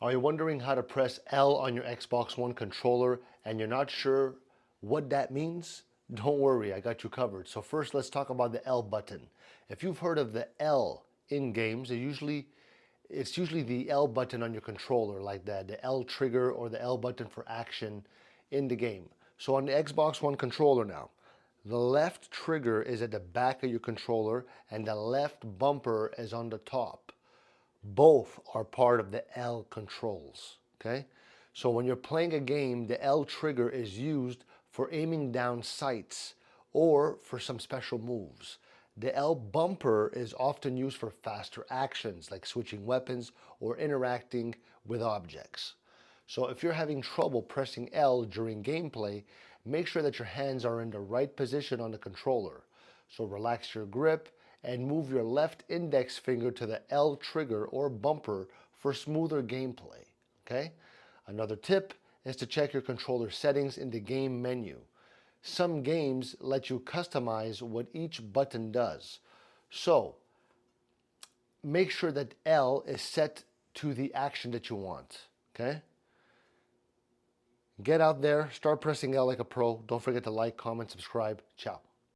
Are you wondering how to press L on your Xbox One controller and you're not sure what that means? Don't worry, I got you covered. So first let's talk about the L button. If you've heard of the L in games, it's usually the L button on your controller, like that, the L trigger or the L button for action in the game. So on the Xbox One controller now, the left trigger is at the back of your controller and the left bumper is on the top. Both are part of the L controls, okay? So when you're playing a game, the L trigger is used for aiming down sights or for some special moves. The L bumper is often used for faster actions like switching weapons or interacting with objects. So if you're having trouble pressing L during gameplay, make sure that your hands are in the right position on the controller. So relax your grip and move your left index finger to the L trigger or bumper for smoother gameplay, okay? Another tip is to check your controller settings in the game menu. Some games let you customize what each button does. So make sure that L is set to the action that you want, okay? Get out there, start pressing L like a pro. Don't forget to like, comment, subscribe. Ciao.